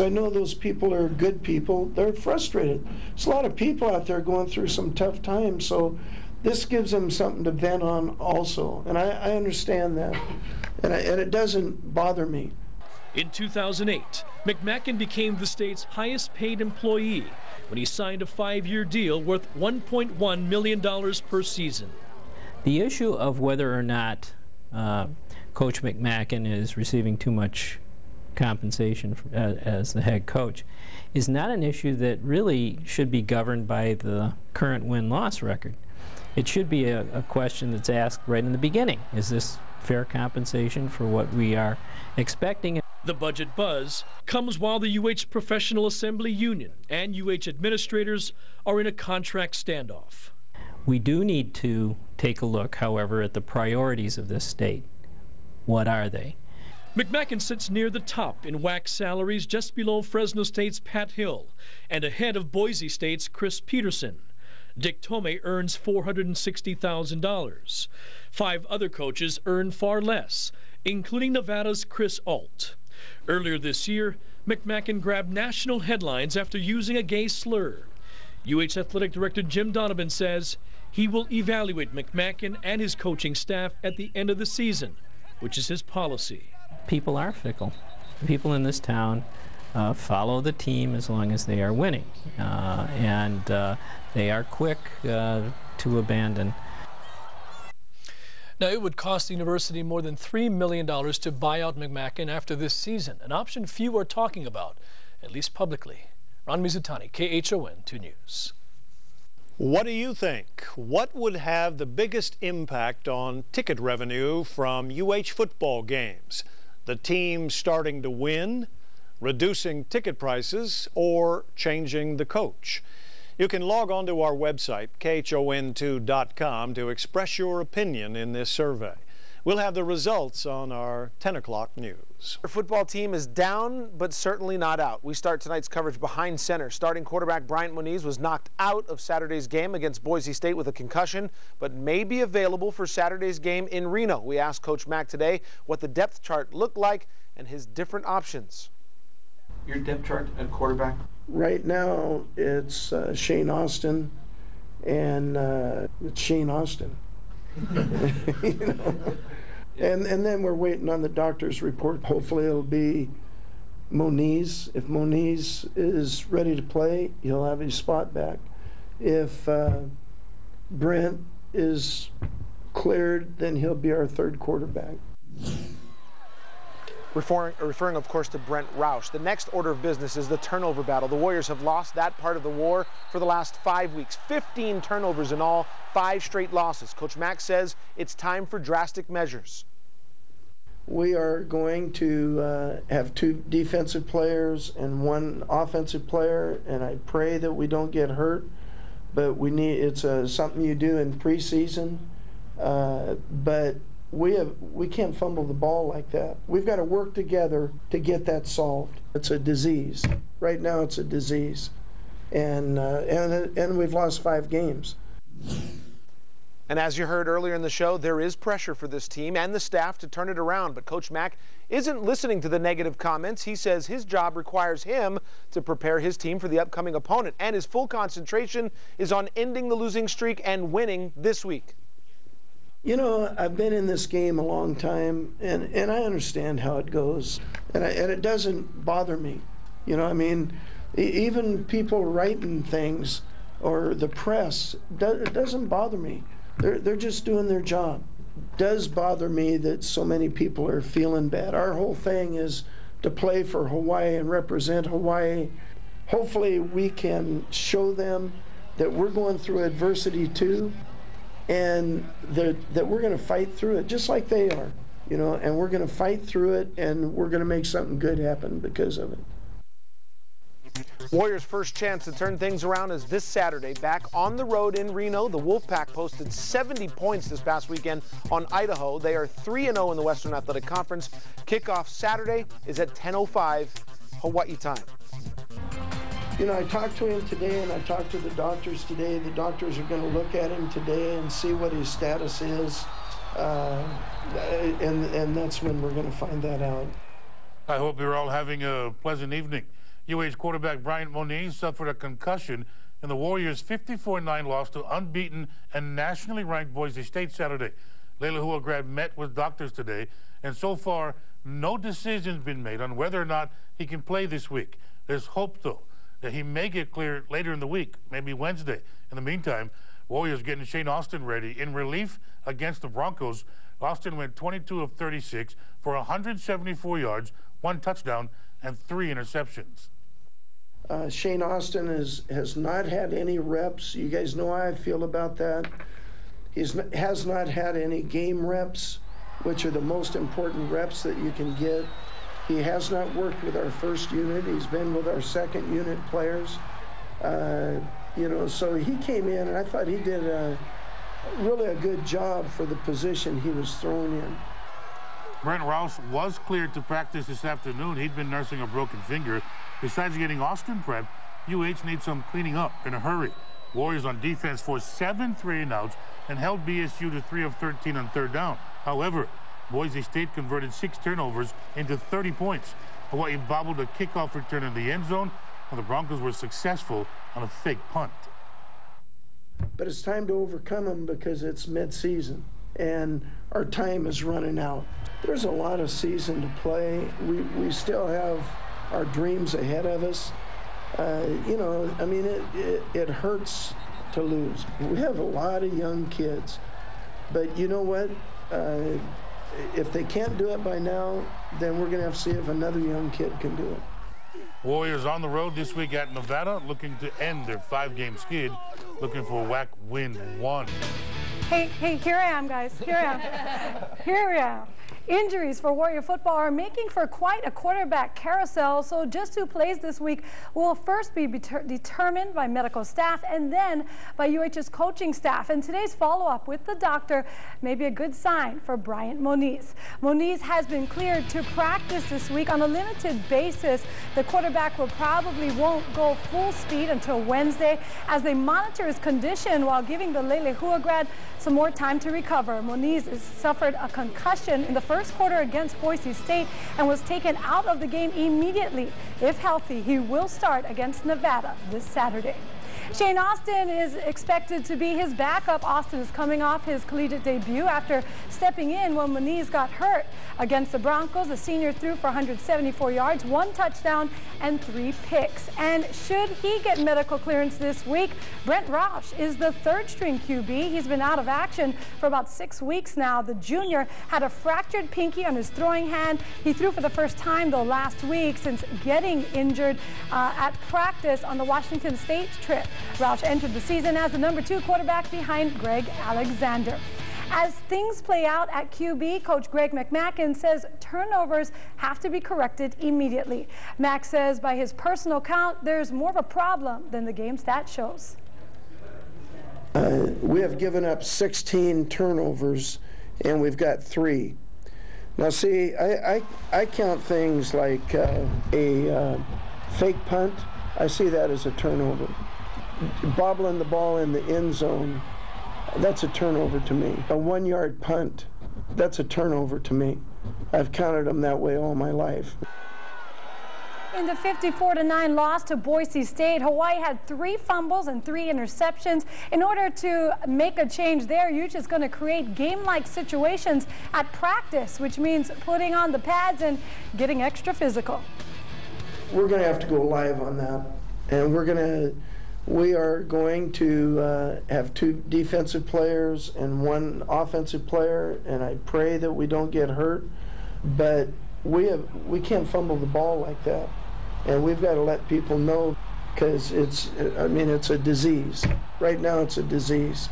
I know those people are good people. They're frustrated. There's a lot of people out there going through some tough times, so this gives them something to vent on also. And I understand that, and it doesn't bother me. In 2008, McMacken became the state's highest paid employee when he signed a 5-year deal worth $1.1 million per season. The issue of whether or not Coach McMacken is receiving too much compensation as the head coach is not an issue that really should be governed by the current win-loss record. It should be a question that's asked right in the beginning. Is this fair compensation for what we are expecting? The budget buzz comes while the UH Professional Assembly Union and UH administrators are in a contract standoff. We do need to take a look, however, at the priorities of this state. What are they? McMacken sits near the top in WAC salaries, just below Fresno State's Pat Hill and ahead of Boise State's Chris Peterson. Dick Tomei earns $460,000. 5 other coaches earn far less, including Nevada's Chris Alt. Earlier this year, McMacken grabbed national headlines after using a gay slur. UH Athletic Director Jim Donovan says he will evaluate McMacken and his coaching staff at the end of the season, which is his policy. People are fickle. People in this town follow the team as long as they are winning, and they are quick to abandon. Now, it would cost the university more than $3 million to buy out McMacken after this season, an option few are talking about, at least publicly. Ron Mizutani, KHON 2 News. What do you think? What would have the biggest impact on ticket revenue from UH football games? The team starting to win, reducing ticket prices, or changing the coach? You can log on to our website, khon2.com, to express your opinion in this survey. We'll have the results on our 10 o'clock news. Our football team is down, but certainly not out. We start tonight's coverage behind center. Starting quarterback Bryant Moniz was knocked out of Saturday's game against Boise State with a concussion, but may be available for Saturday's game in Reno. We asked Coach Mack today what the depth chart looked like and his different options. Your depth chart at quarterback? Right now, it's Shane Austin, and it's Shane Austin. You know? And then we're waiting on the doctor's report. Hopefully it'll be Moniz. If Moniz is ready to play, he'll have his spot back. If Brent is cleared, then he'll be our 3rd quarterback. Referring, of course, to Brent Rausch. The next order of business is the turnover battle. The Warriors have lost that part of the war for the last 5 weeks. 15 turnovers in all, 5 straight losses. Coach Mack says it's time for drastic measures. We are going to have 2 defensive players and 1 offensive player, and I pray that we don't get hurt. But it's something you do in preseason. But we can't fumble the ball like that. We've got to work together to get that solved. It's a disease. Right now it's a disease. And we've lost 5 games. And as you heard earlier in the show, there is pressure for this team and the staff to turn it around. But Coach Mack isn't listening to the negative comments. He says his job requires him to prepare his team for the upcoming opponent. And his full concentration is on ending the losing streak and winning this week. You know, I've been in this game a long time, and I understand how it goes, and it doesn't bother me. You know, I mean, even people writing things or the press, it doesn't bother me. They're just doing their job. It does bother me that so many people are feeling bad. Our whole thing is to play for Hawaii and represent Hawaii. Hopefully we can show them that we're going through adversity too, and that we're going to fight through it just like they are, you know, and we're going to fight through it, and we're going to make something good happen because of it. Warriors' first chance to turn things around is this Saturday. Back on the road in Reno, the Wolfpack posted 70 points this past weekend on Idaho. They are 3-0 in the Western Athletic Conference. Kickoff Saturday is at 10:05 Hawaii time. You know, I talked to him today, and I talked to the doctors today. The doctors are going to look at him today and see what his status is, and that's when we're going to find that out. I hope you're all having a pleasant evening. UH quarterback Brent Moniz suffered a concussion in the Warriors' 54-9 loss to unbeaten and nationally ranked Boise State Saturday. Leilua Grad met with doctors today, and so far, no decision's been made on whether or not he can play this week. There's hope, though, that he may get cleared later in the week, maybe Wednesday. In the meantime, Warriors getting Shane Austin ready in relief against the Broncos. Austin went 22 of 36 for 174 yards, 1 touchdown, and 3 interceptions. Shane Austin has not had any reps. You guys know how I feel about that. He has not had any game reps, which are the most important reps that you can get. He has not worked with our first unit. He's been with our second unit players. So he came in, and I thought he did really a good job for the position he was thrown in. Brent Rausch was cleared to practice this afternoon. He'd been nursing a broken finger. Besides getting Austin prepped, UH needs some cleaning up in a hurry. Warriors on defense forced 7 3-and-outs and held BSU to 3 of 13 on third down. However, Boise State converted 6 turnovers into 30 points. Hawaii bobbled a kickoff return in the end zone, and the Broncos were successful on a fake punt. But it's time to overcome them because it's mid-season, and our time is running out. There's a lot of season to play. We still have our dreams ahead of us. It hurts to lose. We have a lot of young kids, but you know what? If they can't do it by now, then we're going to have to see if another young kid can do it. Warriors on the road this week at Nevada, looking to end their 5-game skid, looking for WAC win 1. Hey, here I am, guys. Here I am. Injuries for Warrior football are making for quite a quarterback carousel, so just who plays this week will first be determined by medical staff and then by UH's coaching staff. And today's follow-up with the doctor may be a good sign for Brent Moniz. Moniz has been cleared to practice this week on a limited basis. The quarterback probably won't go full speed until Wednesday as they monitor his condition while giving the Leilua grad some more time to recover. Moniz has suffered a concussion in the first quarter against Boise State and was taken out of the game immediately. If healthy, he will start against Nevada this Saturday. Shane Austin is expected to be his backup. Austin is coming off his collegiate debut after stepping in when Moniz got hurt. Against the Broncos, the senior threw for 174 yards, 1 touchdown, and 3 picks. And should he get medical clearance this week, Brent Rausch is the 3rd-string QB. He's been out of action for about 6 weeks now. The junior had a fractured pinky on his throwing hand. He threw for the first time, though, last week since getting injured at practice on the Washington State trip. Rausch entered the season as the #2 quarterback behind Greg Alexander. As things play out at QB, Coach Greg McMacken says turnovers have to be corrected immediately. Mack says by his personal count, there's more of a problem than the game stat shows. We have given up 16 turnovers, and we've got 3. Now, see, I count things like a fake punt. I see that as a turnover. Bobbling the ball in the end zone, that's a turnover to me. A 1-yard punt, that's a turnover to me. I've counted them that way all my life. In the 54-9 loss to Boise State, Hawaii had 3 fumbles and 3 interceptions. In order to make a change there, UH is going to create game-like situations at practice, which means putting on the pads and getting extra physical. We're going to have to go live on that, and we are going to have 2 defensive players and 1 offensive player, and I pray that we don't get hurt, but we can't fumble the ball like that, and we've got to let people know, because it's a disease. Right now it's a disease.